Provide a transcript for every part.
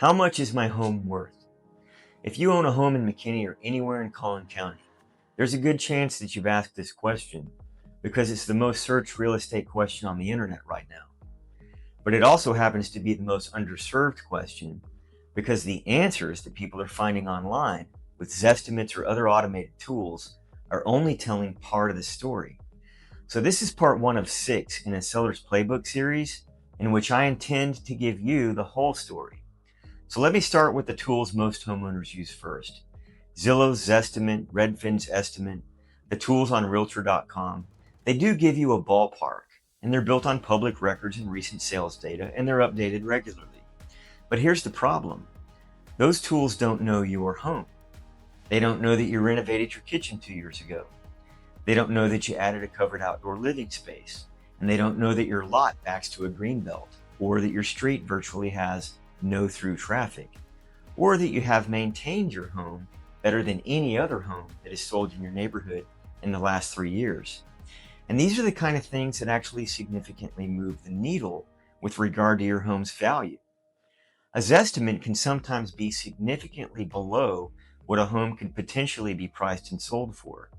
How much is my home worth? If you own a home in McKinney or anywhere in Collin County, there's a good chance that you've asked this question because it's the most searched real estate question on the internet right now. But it also happens to be the most underserved question because the answers that people are finding online with Zestimates or other automated tools are only telling part of the story. So this is part 1 of 6 in a Seller's Playbook series in which I intend to give you the whole story. So let me start with the tools most homeowners use first. Zillow's Zestimate, Redfin's Estimate, the tools on Realtor.com. They do give you a ballpark, and they're built on public records and recent sales data, and they're updated regularly. But here's the problem. Those tools don't know your home. They don't know that you renovated your kitchen 2 years ago. They don't know that you added a covered outdoor living space. And they don't know that your lot backs to a green belt, or that your street virtually has no through traffic, or that you have maintained your home better than any other home that is sold in your neighborhood in the last 3 years. And these are the kind of things that actually significantly move the needle with regard to your home's value. A Zestimate can sometimes be significantly below what a home could potentially be priced and sold for.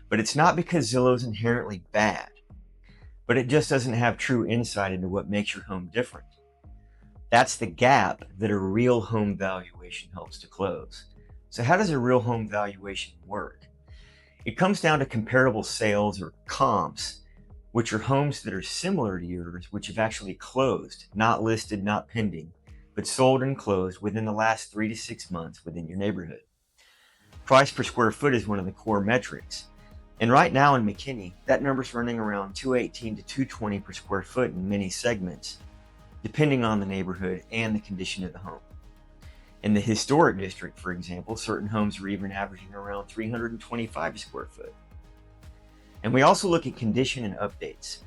But it's not because Zillow is inherently bad, but it just doesn't have true insight into what makes your home different. That's the gap that a real home valuation helps to close. So how does a real home valuation work? It comes down to comparable sales, or comps, which are homes that are similar to yours, which have actually closed, not listed, not pending, but sold and closed within the last 3 to 6 months within your neighborhood. Price per square foot is one of the core metrics. And right now in McKinney, that number's running around $218 to $220 per square foot in many segments, depending on the neighborhood and the condition of the home. In the historic district, for example, certain homes are even averaging around $325 a square foot. And we also look at condition and updates.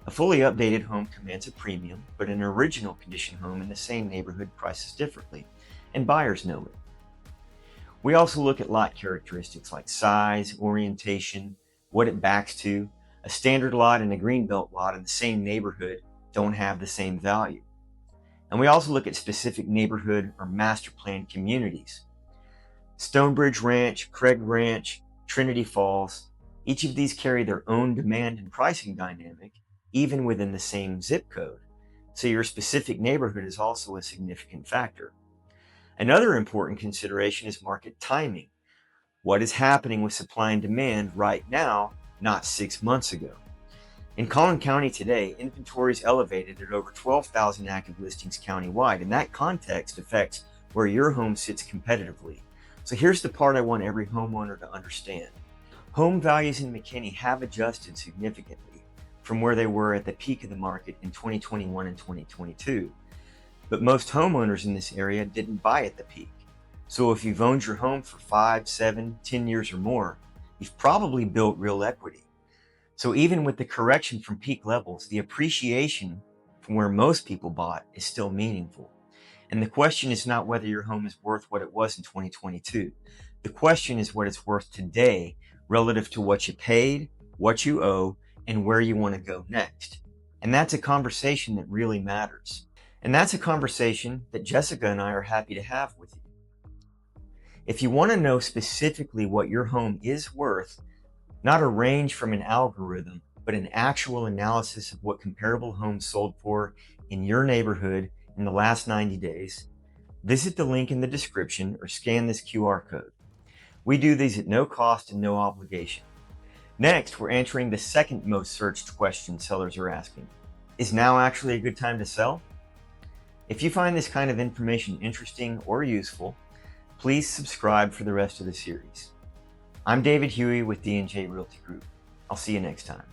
A fully updated home commands a premium, but an original condition home in the same neighborhood prices differently, and buyers know it. We also look at lot characteristics like size, orientation, what it backs to. A standard lot and a greenbelt lot in the same neighborhood don't have the same value. And we also look at specific neighborhood or master plan communities. Stonebridge Ranch, Craig Ranch, Trinity Falls, each of these carry their own demand and pricing dynamic, even within the same zip code. So your specific neighborhood is also a significant factor. Another important consideration is market timing. What is happening with supply and demand right now, not 6 months ago? In Collin County today, inventory is elevated at over 12,000 active listings countywide, and that context affects where your home sits competitively. So here's the part I want every homeowner to understand. Home values in McKinney have adjusted significantly from where they were at the peak of the market in 2021 and 2022. But most homeowners in this area didn't buy at the peak. So if you've owned your home for 5, 7, 10 years or more, you've probably built real equity. So even with the correction from peak levels, the appreciation from where most people bought is still meaningful. And the question is not whether your home is worth what it was in 2022. The question is what it's worth today relative to what you paid, what you owe, and where you want to go next. And that's a conversation that really matters. And that's a conversation that Jessica and I are happy to have with you. If you want to know specifically what your home is worth, not a range from an algorithm, but an actual analysis of what comparable homes sold for in your neighborhood in the last 90 days, visit the link in the description or scan this QR code. We do these at no cost and no obligation. Next, we're answering the second most searched question sellers are asking. Is now actually a good time to sell? If you find this kind of information interesting or useful, please subscribe for the rest of the series. I'm David Hughey with D&J Realty Group. I'll see you next time.